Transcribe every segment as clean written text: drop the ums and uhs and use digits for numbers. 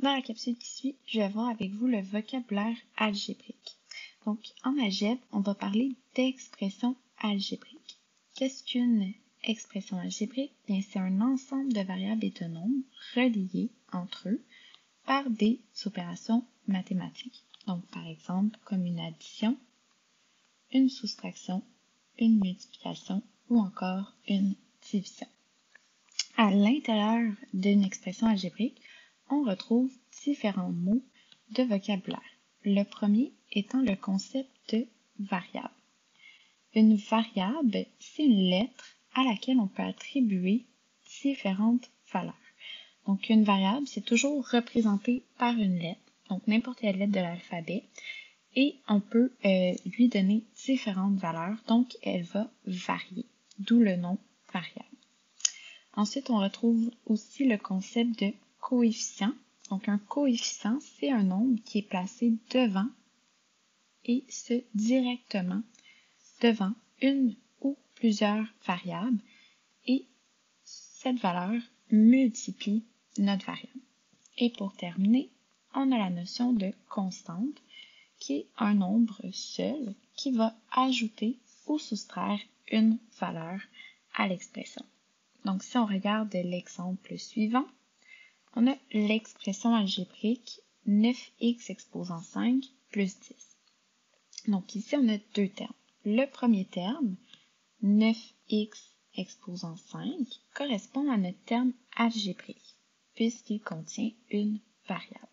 Dans la capsule qui suit, je vais voir avec vous le vocabulaire algébrique. Donc, en algèbre, on va parler d'expressions algébriques. Qu'est-ce qu'une expression algébrique? Bien, c'est un ensemble de variables et de nombres reliés entre eux par des opérations mathématiques. Donc, par exemple, comme une addition, une soustraction, une multiplication ou encore une division. À l'intérieur d'une expression algébrique, on retrouve différents mots de vocabulaire. Le premier étant le concept de variable. Une variable, c'est une lettre à laquelle on peut attribuer différentes valeurs. Donc, une variable, c'est toujours représenté par une lettre, donc n'importe quelle lettre de l'alphabet, et on peut lui donner différentes valeurs, donc elle va varier, d'où le nom variable. Ensuite, on retrouve aussi le concept de coefficient. Donc, un coefficient, c'est un nombre qui est placé devant et ce directement devant une ou plusieurs variables et cette valeur multiplie notre variable. Et pour terminer, on a la notion de constante qui est un nombre seul qui va ajouter ou soustraire une valeur à l'expression. Donc, si on regarde l'exemple suivant, on a l'expression algébrique 9x exposant 5 plus 10. Donc, ici, on a deux termes. Le premier terme, 9x exposant 5, correspond à notre terme algébrique, puisqu'il contient une variable.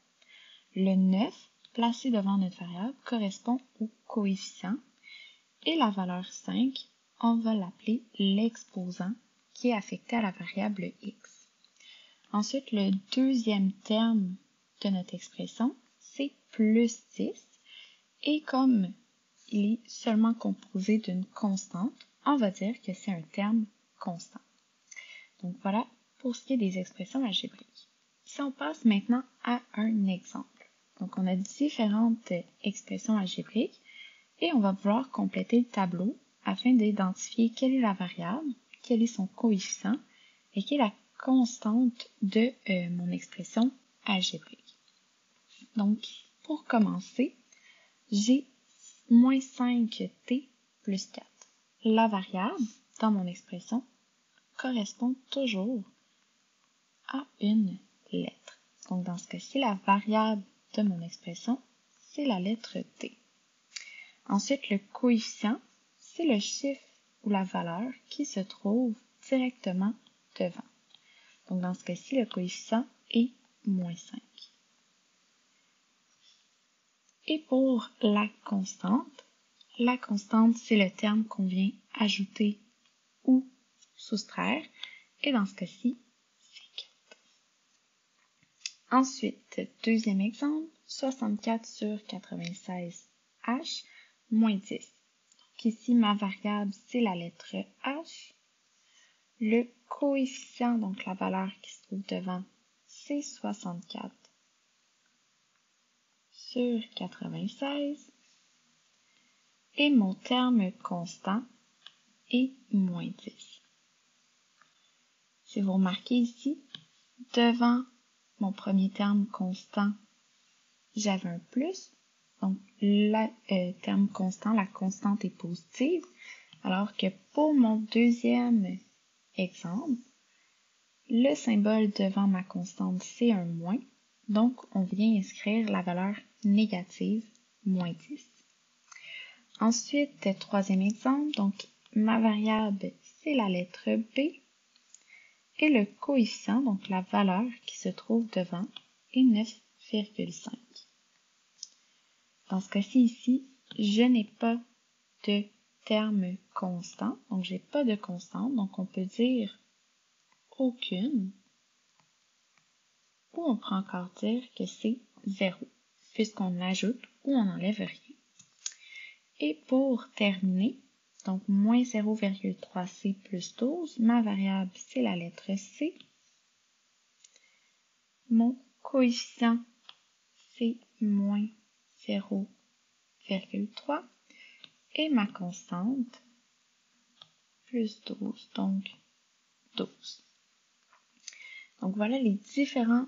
Le 9, placé devant notre variable, correspond au coefficient, et la valeur 5, on va l'appeler l'exposant, qui est affecté à la variable x. Ensuite, le deuxième terme de notre expression, c'est plus 10. Et comme il est seulement composé d'une constante, on va dire que c'est un terme constant. Donc voilà pour ce qui est des expressions algébriques. Si on passe maintenant à un exemple. Donc on a différentes expressions algébriques et on va pouvoir compléter le tableau afin d'identifier quelle est la variable, quel est son coefficient et quelle est la constante de mon expression algébrique. Donc, pour commencer, j'ai moins 5t plus 4. La variable, dans mon expression, correspond toujours à une lettre. Donc, dans ce cas-ci, la variable de mon expression, c'est la lettre t. Ensuite, le coefficient, c'est le chiffre ou la valeur qui se trouve directement devant. Donc, dans ce cas-ci, le coefficient est moins 5. Et pour la constante, c'est le terme qu'on vient ajouter ou soustraire. Et dans ce cas-ci, c'est 4. Ensuite, deuxième exemple, 64 sur 96H moins 10. Donc ici, ma variable, c'est la lettre H. Le coefficient, donc la valeur qui se trouve devant, c'est 64 sur 96. Et mon terme constant est moins 10. Si vous remarquez ici, devant mon premier terme constant, j'avais un plus. Donc, le terme constant, la constante est positive. Alors que pour mon deuxième exemple, le symbole devant ma constante, c'est un moins. Donc, on vient inscrire la valeur négative, moins 10. Ensuite, troisième exemple, donc ma variable, c'est la lettre B. Et le coefficient, donc la valeur qui se trouve devant, est 9,5. Dans ce cas-ci ici, je n'ai pas de terme constant, donc j'ai pas de constante, donc on peut dire aucune, ou on peut encore dire que c'est 0, puisqu'on ajoute ou on n'enlève rien. Et pour terminer, donc moins 0,3c plus 12, ma variable c'est la lettre C. Mon coefficient c'est moins 0,3 et ma constante plus 12, donc 12. Donc voilà les différents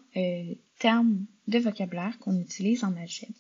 termes de vocabulaire qu'on utilise en algèbre.